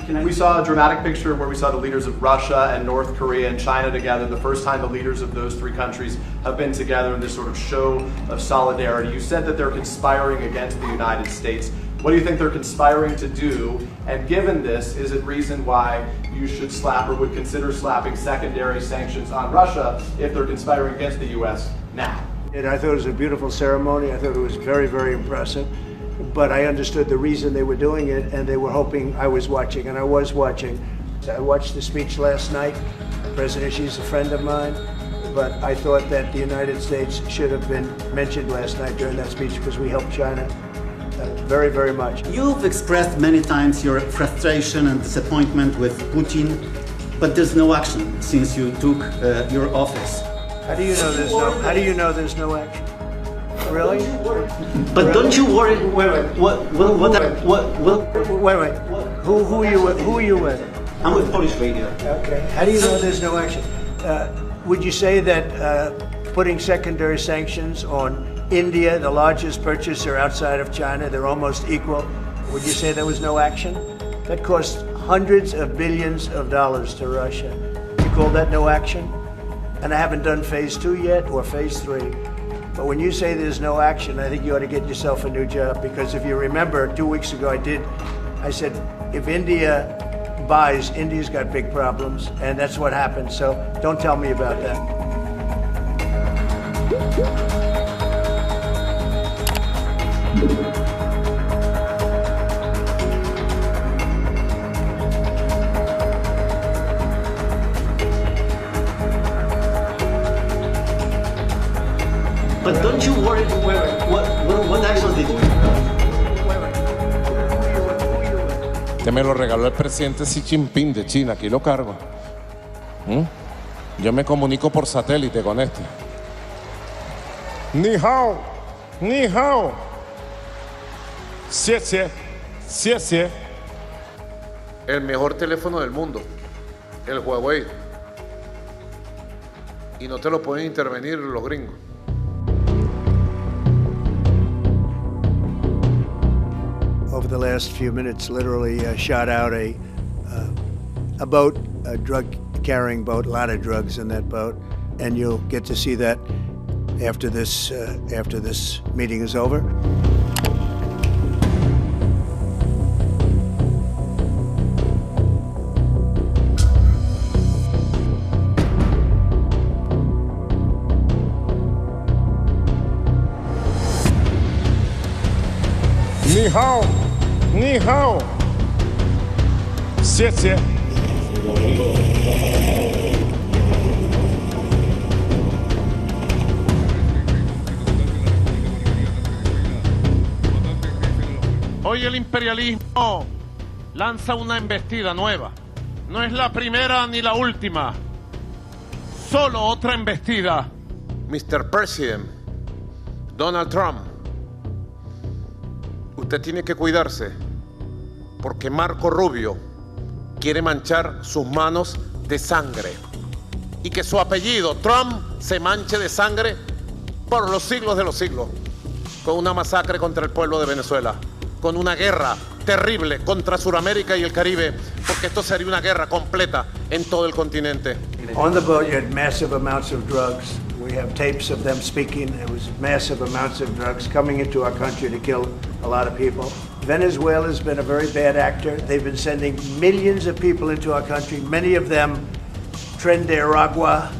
We saw a dramatic picture where we saw the leaders of Russia and North Korea and China together. The first time the leaders of those three countries have been together in this sort of show of solidarity. You said that they're conspiring against the United States. What do you think they're conspiring to do? And given this, is it reason why you should slap or would consider slapping secondary sanctions on Russia if they're conspiring against the U.S. now? And I thought it was a beautiful ceremony. I thought it was very, very impressive. But I understood the reason they were doing it, and they were hoping I was watching, and I was watching. I watched the speech last night. President Xi's a friend of mine, but I thought that the United States should have been mentioned last night during that speech because we helped China very, very much. You've expressed many times your frustration and disappointment with Putin, but there's no action since you took your office. How do you know there's no? How do you know there's no action? Really? But don't you worry? Wait. Who are you with? I'm with Polish radio. Okay. How do you know there's no action? Would you say that putting secondary sanctions on India, the largest purchaser outside of China, they're almost equal? Would you say there was no action? That cost hundreds of billions of dollars to Russia. You call that no action? And I haven't done phase 2 yet or phase 3. But when you say there's no action, I think you ought to get yourself a new job. Because if you remember, 2 weeks ago I said, if India buys, India's got big problems. And that's what happened. So don't tell me about that. But don't you worry? What action did you? Este me lo regaló el presidente Xi Jinping de China, aquí lo cargo. Yo me comunico por satélite con este. Ni hao, ni hao. Xie. El mejor teléfono del mundo, el Huawei. Y no te lo pueden intervenir los gringos. Over the last few minutes, literally shot out a boat, a drug-carrying boat, a lot of drugs in that boat, and you'll get to see that after this meeting is over. Ni hao, ni hao. Xie. Hoy el imperialismo lanza una embestida nueva. No es la primera ni la última. Solo otra embestida. Mr. President, Donald Trump, usted tiene que cuidarse porque Marco Rubio quiere manchar sus manos de sangre y que su apellido, Trump, se manche de sangre por los siglos de los siglos, con una masacre contra el pueblo de Venezuela, con una guerra terrible contra Sudamérica y el Caribe, porque esto sería una guerra completa en todo el continente. On the boat, you had massive amounts of drugs. We have tapes of them speaking. It was massive amounts of drugs coming into our country to kill a lot of people. Venezuela has been a very bad actor. They've been sending millions of people into our country, many of them Tren de Aragua,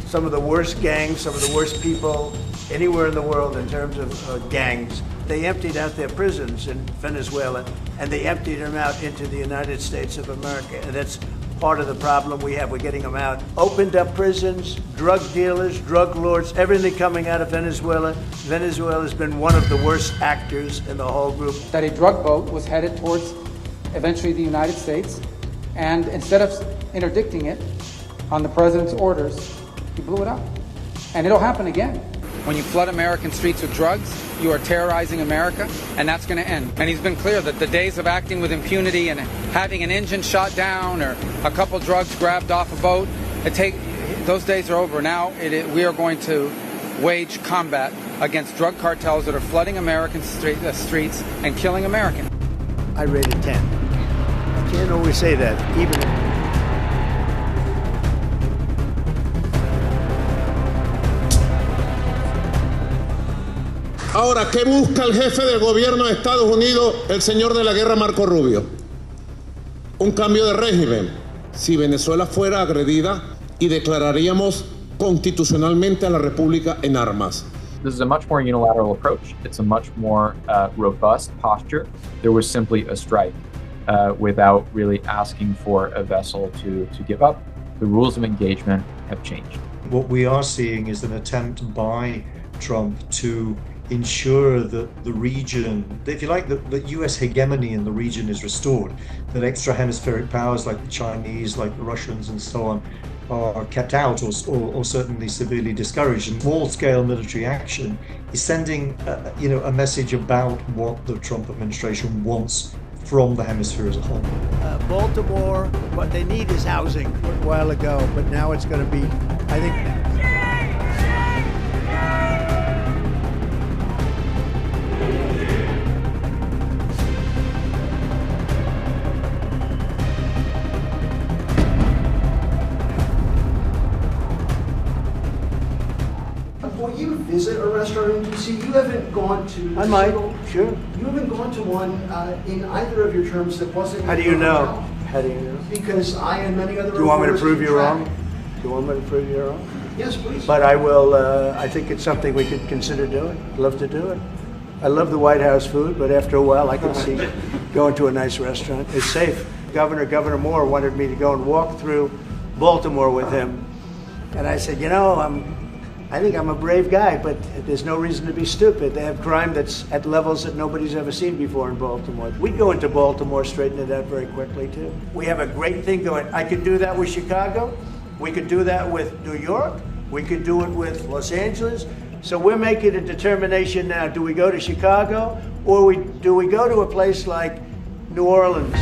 some of the worst gangs, some of the worst people anywhere in the world in terms of gangs. They emptied out their prisons in Venezuela, and they emptied them out into the United States of America. And that's part of the problem we have. We're getting them out. Opened up prisons, drug dealers, drug lords, everything coming out of Venezuela. Venezuela has been one of the worst actors in the whole group. That a drug boat was headed towards eventually the United States, and instead of interdicting it on the president's orders, he blew it up. And it'll happen again. When you flood American streets with drugs, you are terrorizing America, and that's going to end. And he's been clear that the days of acting with impunity and having an engine shot down or a couple drugs grabbed off a boat, those days are over. Now we are going to wage combat against drug cartels that are flooding American streets and killing Americans. I rated 10. Can't always say that, even. Ahora, ¿qué busca el jefe del gobierno de Estados Unidos, el señor de la guerra Marco Rubio? Un cambio de régimen. Si Venezuela fuera agredida y declararíamos constitucionalmente a la República en armas. This is a much more unilateral approach. It's a much more robust posture. There was simply a strike without really asking for a vessel to give up. The rules of engagement have changed. What we are seeing is an attempt by Trump to ensure that the region, if you like, the US hegemony in the region is restored, that extra hemispheric powers like the Chinese, like the Russians and so on are kept out or certainly severely discouraged. And small-scale military action is sending a message about what the Trump administration wants from the hemisphere as a whole. Baltimore, what they need is housing. A while ago, but now it's going to be, I think. Will you visit a restaurant in DC? You haven't gone to. I might, sure. You haven't gone to one in either of your terms that wasn't. How do you know? How do you know? Because I and many other. Do you want me to prove you wrong? Do you want me to prove you wrong? Yes, please. But I will. I think it's something we could consider doing. Love to do it. I love the White House food, but after a while, I can see going to a nice restaurant. It's safe. Governor Moore wanted me to go and walk through Baltimore with him, and I said, I think I'm a brave guy, but there's no reason to be stupid. They have crime that's at levels that nobody's ever seen before in Baltimore. We'd go into Baltimore, straighten it out very quickly, too. We have a great thing going. I could do that with Chicago. We could do that with New York. We could do it with Los Angeles. So we're making a determination now. Do we go to Chicago or do we go to a place like New Orleans?